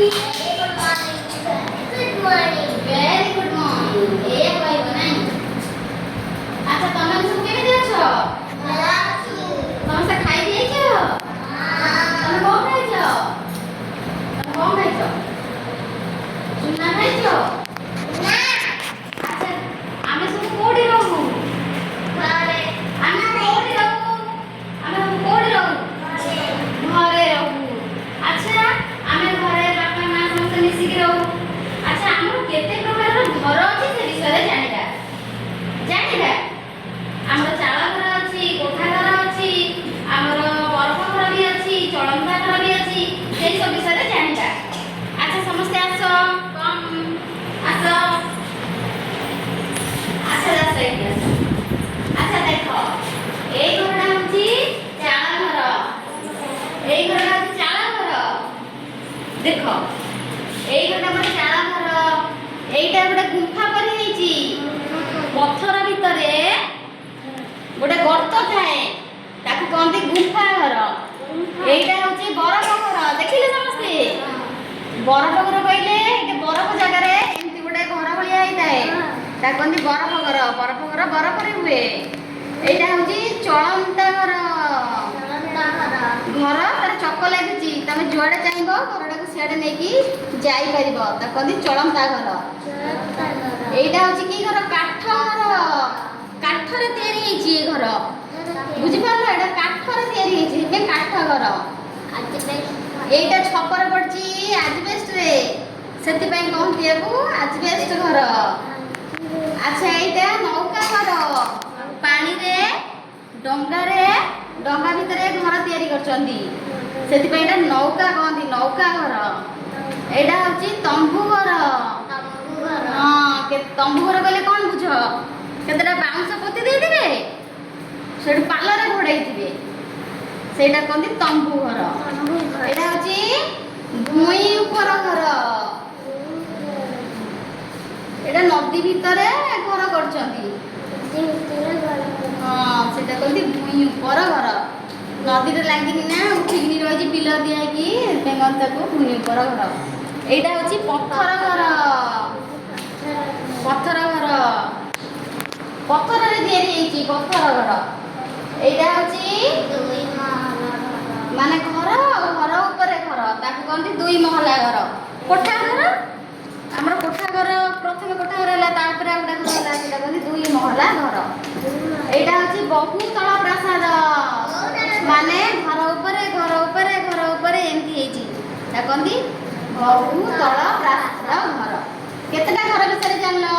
Good morning. Very good morning. ए कहबो नै। अच्छा तमे सब केमे अछो? तमे से खाइ दिएछो? तमे कोन खाइछो? तमे कोन खाइछो? चुना खाइछो? ना। अच्छा आमे सब कोडी रहू? घरे। आमे कोडी रहू? आमे सब कोडी रहू? घरे रहू। अच्छा आमे घरे बापा मां समस्त मिसी के रहू। अच्छा हमर केते प्रकार घर अछि से विषय जानिबा। जानिबा हमर चाଳ घर अछि, कोठा घर अछि, हमर बरफ घर भी अछि, चळंता घर भी अछि, सेई सब विषय जानिबा। अच्छा समस्त आसो कम आसो। अच्छा सही आसो। अच्छा देखो ए घरटा होछि चाळ घर। ए घरटा होछि चाळ घर। देखो ए घरटा हमर चाळ घर। एइटा गोटे गुंफा परि हेछि। पत्थर भितरे गोटे गर्त थाए ताकू कहते गुंफा घर। एइटा होछि बरफ घर। देखिले समस्ते बरफ घर कहले एटे बरफ जगह रे एमती गोटे घर भलिया हेइताए ता कहते बरफ घर। बरफ घर बरफ रे हुए। एइटा होछि चळंता घर। घर तार चक लागिछि तमे जुआडे चाहबो घरटा को सियाडे नेकी जाई परिबो ता कहते चळंता घर। एइटा होछि की घर? काठ घर। काठ रे तयारी हेछि ए घर। बुझि पारलो एटा काठ रे तयारी हेछि बे काठ घर। एइटा छपर पड़छि आजबेस्ट रे सेति पई कहନ୍ତି याकू आजबेस्ट घर। अच्छा एइटा नौका घर। पानी रे डंगा भितरे घर तयारी करछंती सेति पई एटा नौका कहନ୍ତି नौका घर। एइटा होछि तंबू घर। हां के तंबू घर कहले कोन बुझ? केतेटा बाउंस पोती देई दिबे सेठ पालरे घोड़ाई दिबे सेटा कहନ୍ତି तंबू घर। एटा होछि भुई ऊपर घर। एटा नदी भितरे घर करछंती। हां सेटा कहନ୍ତି भुई ऊपर घर। नदी रे लागिनी ना उठिनी रहिछि पिलर दिया कि बेंगन ताको भुई ऊपर घर। एटा होछि पत्थर घर। पत्थर घर पत्थर रे तयारी हेछि पत्थर घर। एटा होछि माने घर घर ऊपर घर ताकू कहନ୍ତି दुई महला घर। कोठा घर हमर कोठा घर प्रथम कोठा घर हला तापर आउटा घर हला सेटा कहନ୍ତି दुई महला घर। एटा होछि बहुतल प्रासाद माने घर ऊपर एमती हेछि ता कहନ୍ତି बहुतल प्रासाद घर। केतेटा घर विषय जानलो?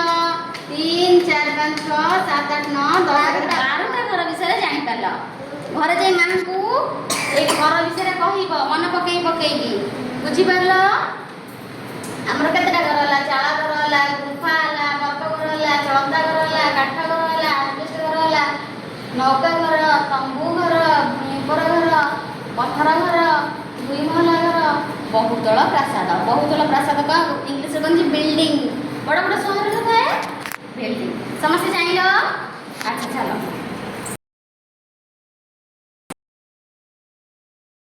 3 4 5 6 7 8 9 10 12टा घर विषय जानि पारलो। घर जे मानकू ए घर विषय कहिबो मन पकेई पकेई बुझि पारलो। हमर केतेटा घर हला? चाळ घर हला, गुफा हला, बरफ घर हला, चळंता घर हला, काठ घर हला, आजबेस्ट घर हला, नौका घर, तंबू घर, भूपर घर, पत्थर घर, दुई महला घर, बहुतल प्रासाद। बहुतल प्रासाद का इंग्लिश रे कहନ୍ତି बिल्डिंग। बड़ बड़ शहर रे थाए बिल्डिंग। समस्त जानिलो? अच्छा चलो।